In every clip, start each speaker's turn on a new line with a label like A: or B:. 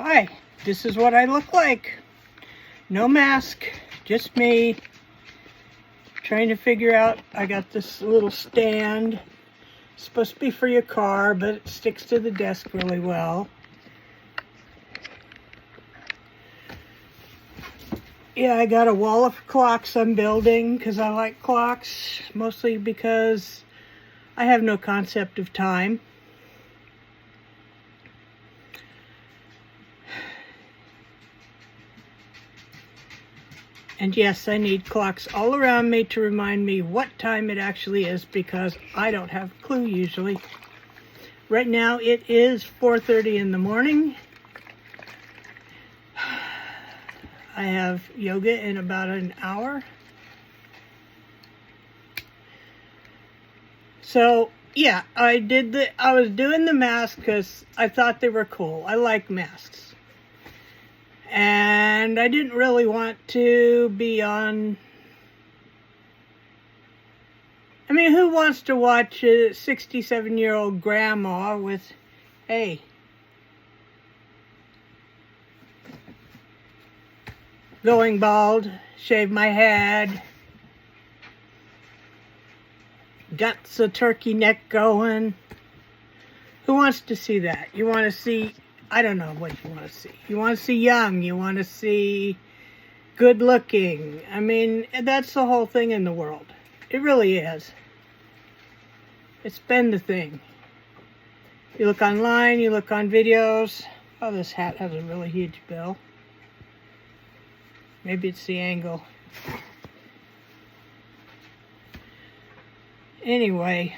A: Hi, this is what I look like. No mask, just me. Trying to figure out, I got this little stand. It's supposed to be for your car, but it sticks to the desk really well. Yeah, I got a wall of clocks I'm building because I like clocks, mostly because I have no concept of time. And yes, I need clocks all around me to remind me what time it actually is because I don't have a clue usually. Right now it is 4:30 in the morning. I have yoga in about an hour. So yeah, I was doing the masks because I thought they were cool. I like masks. And I didn't really want to be on... I mean, who wants to watch a 67-year-old grandma with, hey, going bald, shave my head, got the turkey neck going. Who wants to see that? You want to see... I don't know what you want to see. You want to see young. You want to see good looking. I mean, that's the whole thing in the world. It really is. It's been the thing. You look online, you look on videos. Oh, this hat has a really huge bill. Maybe it's the angle. Anyway.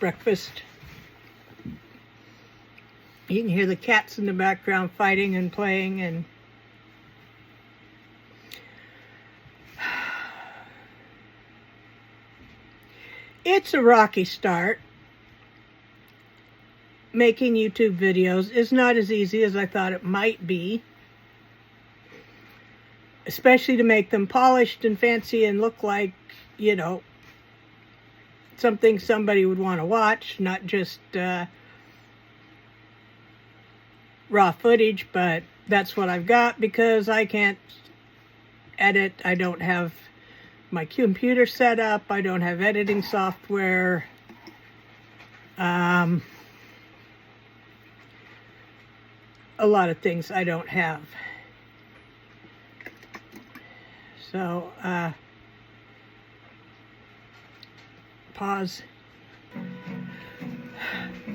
A: Breakfast. You can hear the cats in the background fighting and playing, and it's a rocky start. Making YouTube videos is not as easy as I thought it might be, especially to make them polished and fancy and look like, you know, something somebody would want to watch, not just raw footage, but that's what I've got because I can't edit. I don't have my computer set up. I don't have editing software. A lot of things I don't have. So, pause.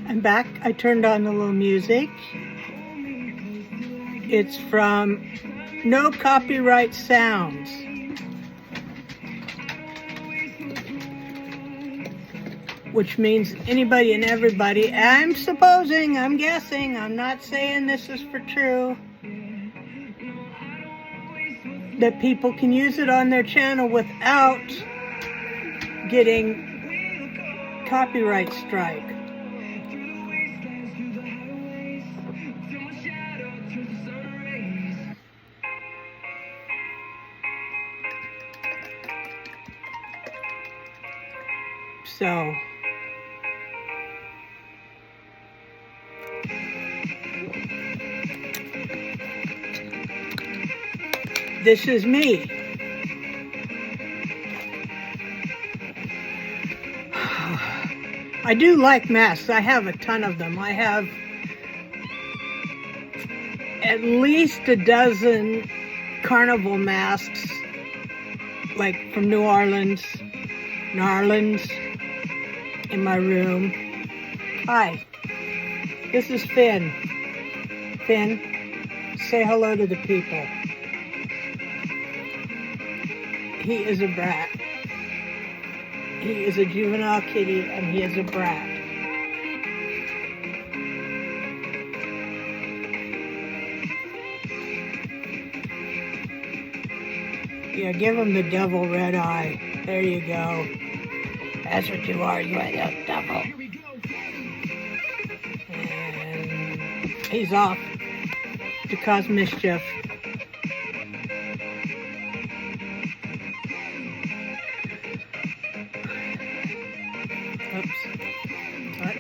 A: I'm back. I turned on the little music. It's from No Copyright Sounds. Which means anybody and everybody. I'm supposing, I'm guessing, I'm not saying this is for true, that people can use it on their channel without getting copyright strike. So this is me. I do like masks. I have a ton of them. I have at least a dozen carnival masks, like from New Orleans, in my room. Hi, this is Finn. Finn, say hello to the people. He is a brat. He is a juvenile kitty and he is a brat. Yeah, give him the devil red eye. There you go. That's what you are, you are the devil. And he's off to cause mischief.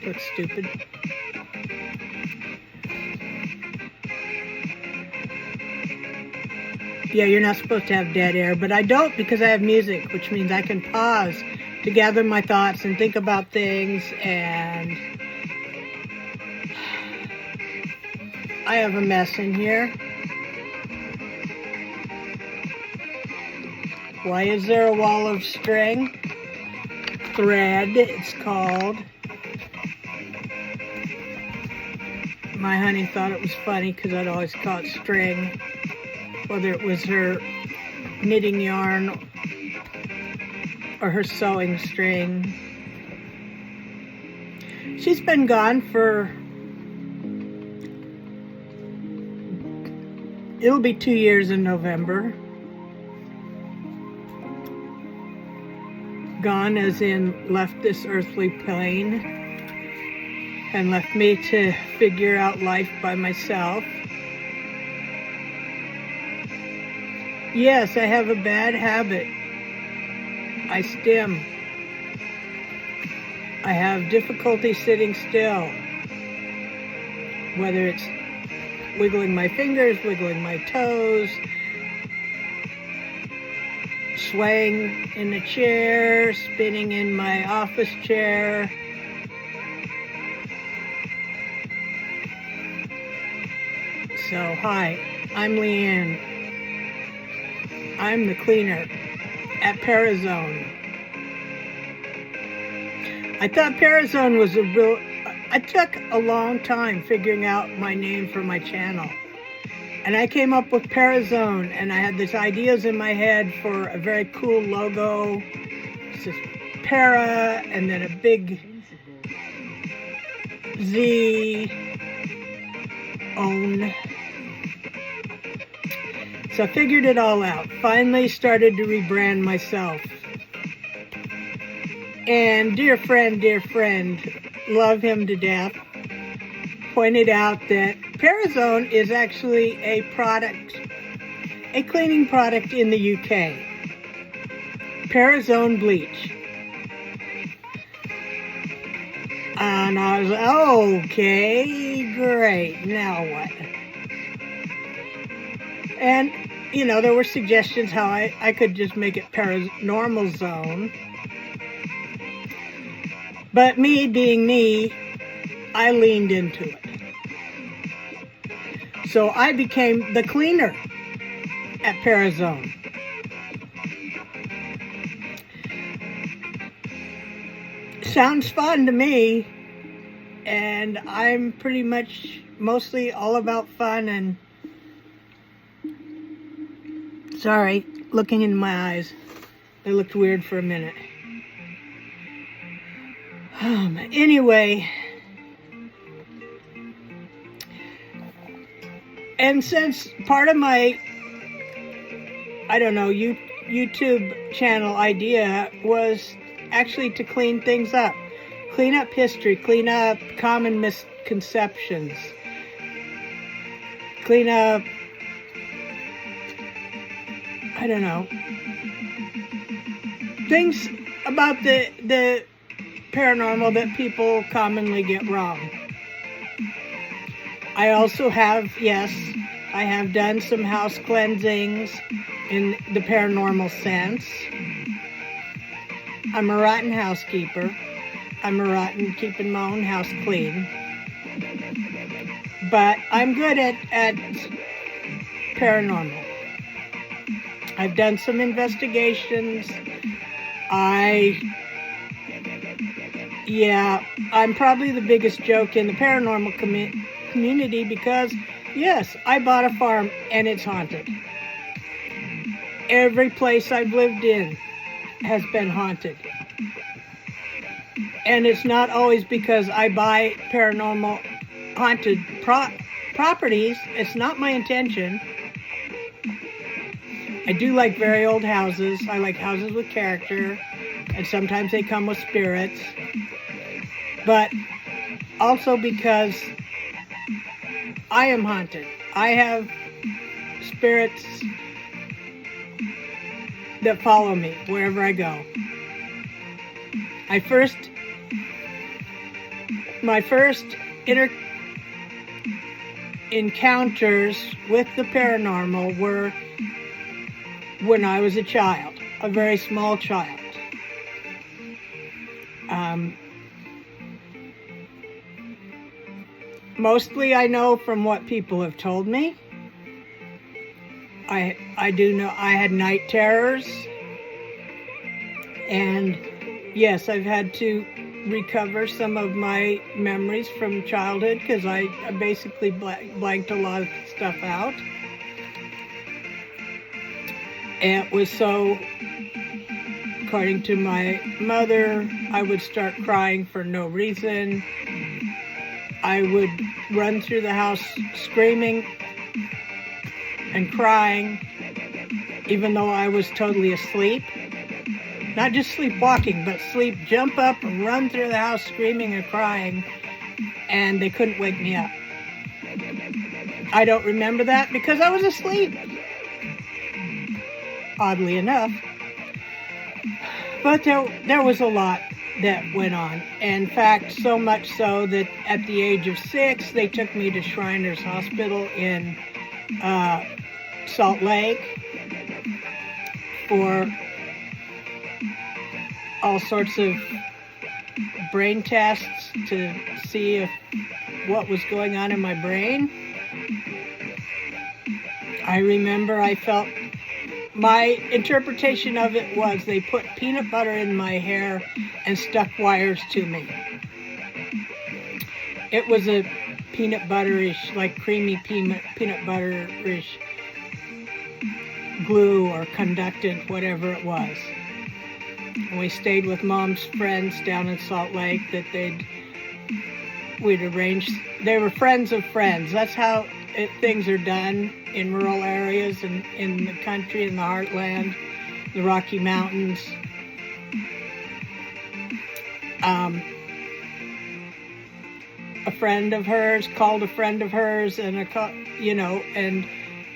A: looks stupid. Yeah, you're not supposed to have dead air, but I don't because I have music, which means I can pause to gather my thoughts and think about things, and I have a mess in here. Why is there a wall of string? Thread, it's called. My honey thought it was funny because I'd always call it string, whether it was her knitting yarn or her sewing string. She's been gone for, it'll be 2 years in November. Gone as in left this earthly plane and left me to figure out life by myself. Yes, I have a bad habit. I stim. I have difficulty sitting still. Whether it's wiggling my fingers, wiggling my toes, swaying in the chair, spinning in my office chair. So, hi, I'm Leanne. I'm the cleaner at Parazone. I thought Parazone was I took a long time figuring out my name for my channel. And I came up with Parazone, and I had these ideas in my head for a very cool logo. It's just para, and then a big Z, own. So I figured it all out. Finally started to rebrand myself. And dear friend, love him to death, pointed out that Parazone is actually a cleaning product in the UK. Parazone bleach. And I was like, okay, great, now what? And, you know, there were suggestions how I could just make it Paranormal Zone. But me being me, I leaned into it. So I became the cleaner at Parazone. Sounds fun to me, and I'm pretty much mostly all about fun and sorry, looking in my eyes. They looked weird for a minute. Anyway, and since part of my, I don't know, YouTube channel idea was actually to clean things up. Clean up history, clean up common misconceptions, clean up, I don't know, things about the paranormal that people commonly get wrong. I also have, yes, I have done some house cleansings in the paranormal sense. I'm a rotten housekeeper. I'm a rotten keeping my own house clean. But I'm good at paranormal. I've done some investigations. I'm probably the biggest joke in the paranormal community because, yes, I bought a farm and it's haunted. Every place I've lived in has been haunted. And it's not always because I buy paranormal haunted properties. It's not my intention. I do like very old houses. I like houses with character, and sometimes they come with spirits. But also because I am haunted. I have spirits that follow me wherever I go. I first My first encounters with the paranormal were when I was a child, a very small child. Mostly I know from what people have told me. I do know I had night terrors, and yes, I've had to recover some of my memories from childhood because I basically blanked a lot of stuff out. And it was so, according to my mother, I would start crying for no reason. I would run through the house screaming and crying, even though I was totally asleep. Not just sleepwalking, but jump up and run through the house screaming and crying, and they couldn't wake me up. I don't remember that because I was asleep, oddly enough. But there was a lot that went on. In fact, so much so that at the age of 6, they took me to Shriners Hospital in Salt Lake for all sorts of brain tests to see what was going on in my brain. I remember I felt, my interpretation of it was they put peanut butter in my hair and stuck wires to me. It was a peanut butterish, like creamy peanut butterish glue or conductant, whatever it was. And we stayed with Mom's friends down in Salt Lake that we'd arranged. They were friends of friends. That's how things are done in rural areas and in the country, in the heartland, the Rocky Mountains. A friend of hers called a friend of hers, and and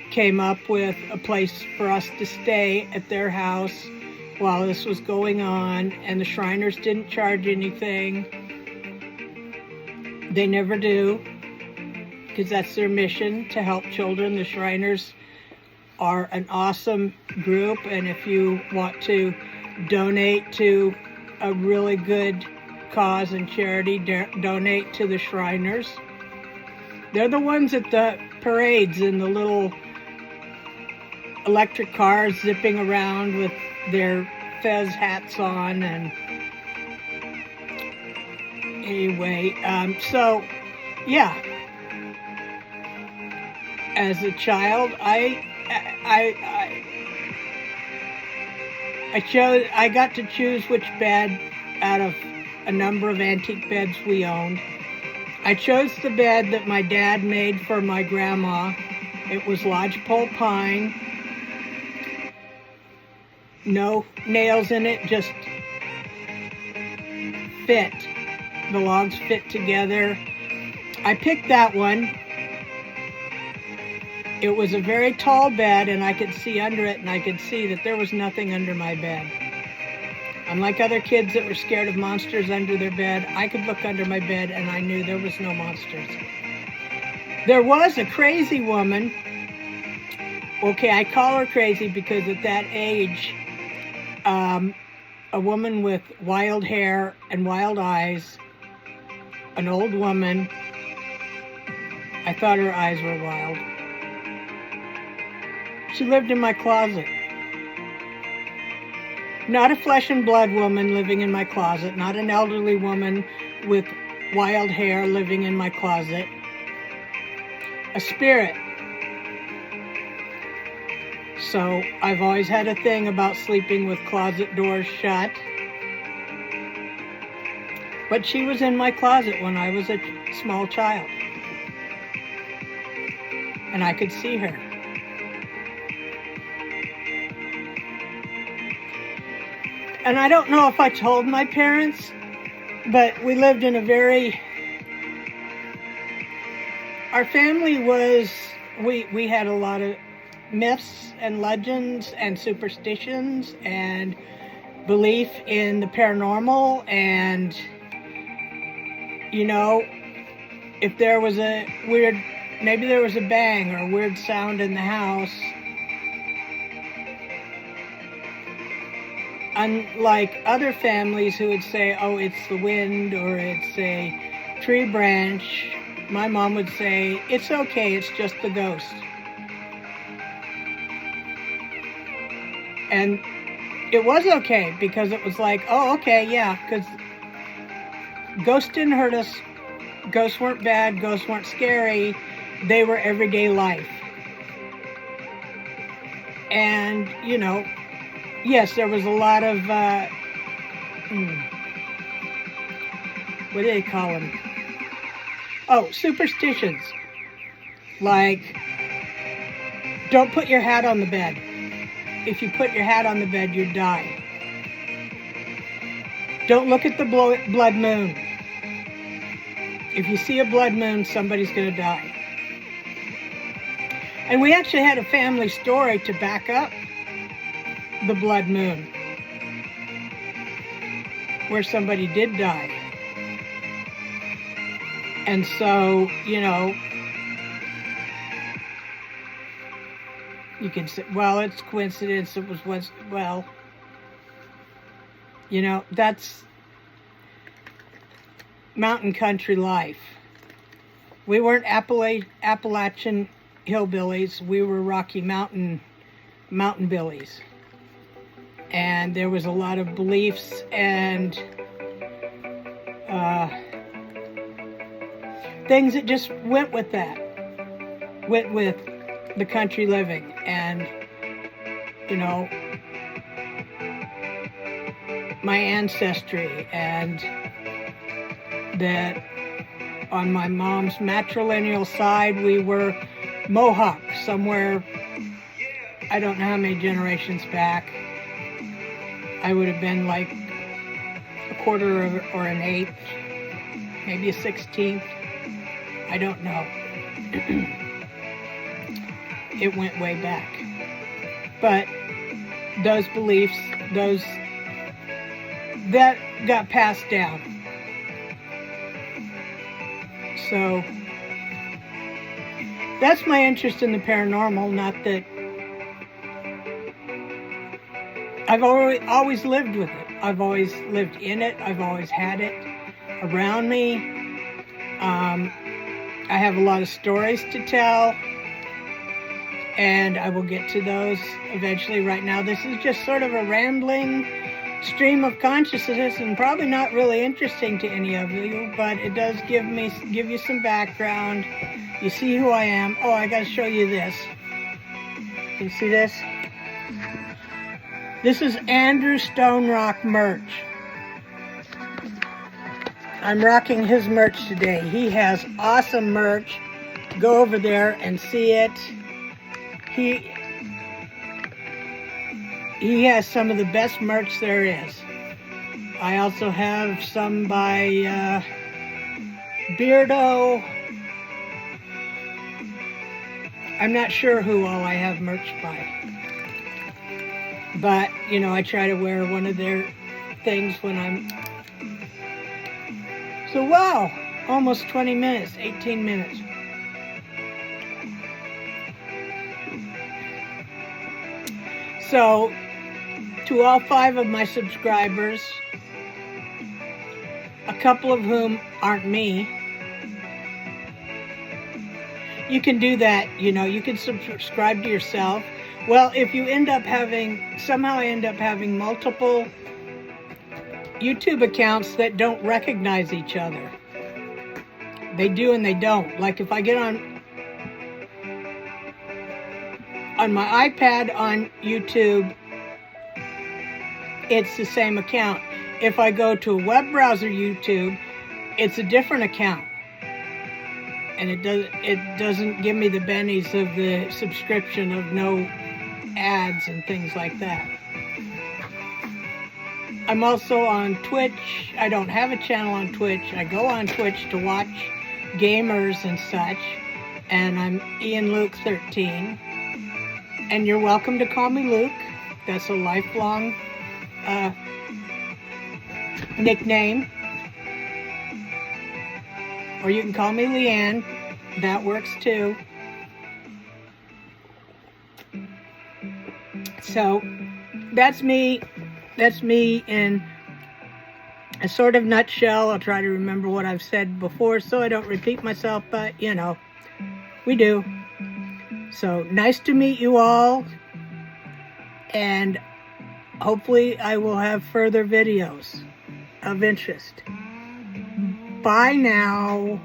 A: came up with a place for us to stay at their house while this was going on. And the Shriners didn't charge anything. They never do, because that's their mission, to help children. The Shriners are an awesome group, and if you want to donate to a really good cause and charity, donate to the Shriners. They're the ones at the parades in the little electric cars zipping around with their fez hats on. And anyway, so yeah, as a child, I got to choose which bed out of a number of antique beds we owned. I chose the bed that my dad made for my grandma. It was lodgepole pine. No nails in it, just fit. The logs fit together. I picked that one. It was a very tall bed, and I could see under it, and I could see that there was nothing under my bed. Unlike other kids that were scared of monsters under their bed, I could look under my bed and I knew there was no monsters. There was a crazy woman. Okay, I call her crazy because at that age, a woman with wild hair and wild eyes, an old woman. I thought her eyes were wild. She lived in my closet. Not a flesh and blood woman living in my closet, not an elderly woman with wild hair living in my closet. A spirit. So I've always had a thing about sleeping with closet doors shut. But she was in my closet when I was a small child. And I could see her. And I don't know if I told my parents, but we lived in our family was, we had a lot of myths and legends and superstitions and belief in the paranormal, and you know, if there was a weird, maybe there was a bang or a weird sound in the house, unlike other families who would say, oh, it's the wind or it's a tree branch, my mom would say, it's okay, it's just the ghost. And it was okay, because it was like, oh, okay, yeah, because ghosts didn't hurt us. Ghosts weren't bad. Ghosts weren't scary. They were everyday life. And, you know, yes, there was a lot of, what do they call them? Oh, superstitions. Like, don't put your hat on the bed. If you put your hat on the bed, you'd die. Don't look at the blood moon. If you see a blood moon, somebody's going to die. And we actually had a family story to back up the blood moon, where somebody did die. And so, you know, you can say, well, it's coincidence. It was once, well, you know, that's mountain country life. We weren't Appalachian hillbillies. We were Rocky Mountain billies. And there was a lot of beliefs and things that just went with that. Went with the country living. And, you know, my ancestry, and that on my mom's matrilineal side, we were Mohawk, somewhere, I don't know how many generations back. I would have been like a quarter or an eighth, maybe a 16th. I don't know. It went way back. But those beliefs, that got passed down. So that's my interest in the paranormal. Not that I've always lived with it. I've always lived in it. I've always had it around me. I have a lot of stories to tell, and I will get to those eventually. Right now, this is just sort of a rambling stream of consciousness, and probably not really interesting to any of you, but it does give you some background. You see who I am. Oh, I got to show you this. Can you see this? This is Andrew Stone Rock merch. I'm rocking his merch today. He has awesome merch. Go over there and see it. He has some of the best merch there is. I also have some by Beardo. I'm not sure who all I have merch by. But, you know, I try to wear one of their things when I'm... So, wow, almost 20 minutes, 18 minutes. So, to all 5 of my subscribers, a couple of whom aren't me, you can do that, you know, you can subscribe to yourself. Well, if you somehow I end up having multiple YouTube accounts that don't recognize each other. They do and they don't. Like if I get on my iPad on YouTube, it's the same account. If I go to a web browser YouTube, it's a different account. And it doesn't give me the bennies of the subscription of no ads and things like that. I'm also on Twitch. I don't have a channel on Twitch. I go on Twitch to watch gamers and such. And I'm Ian Luke 13. And you're welcome to call me Luke. That's a lifelong nickname. or you can call me Leanne. That works too. So that's me. That's me in a sort of nutshell. I'll try to remember what I've said before so I don't repeat myself, but you know, we do. So nice to meet you all, and hopefully I will have further videos of interest. Bye now.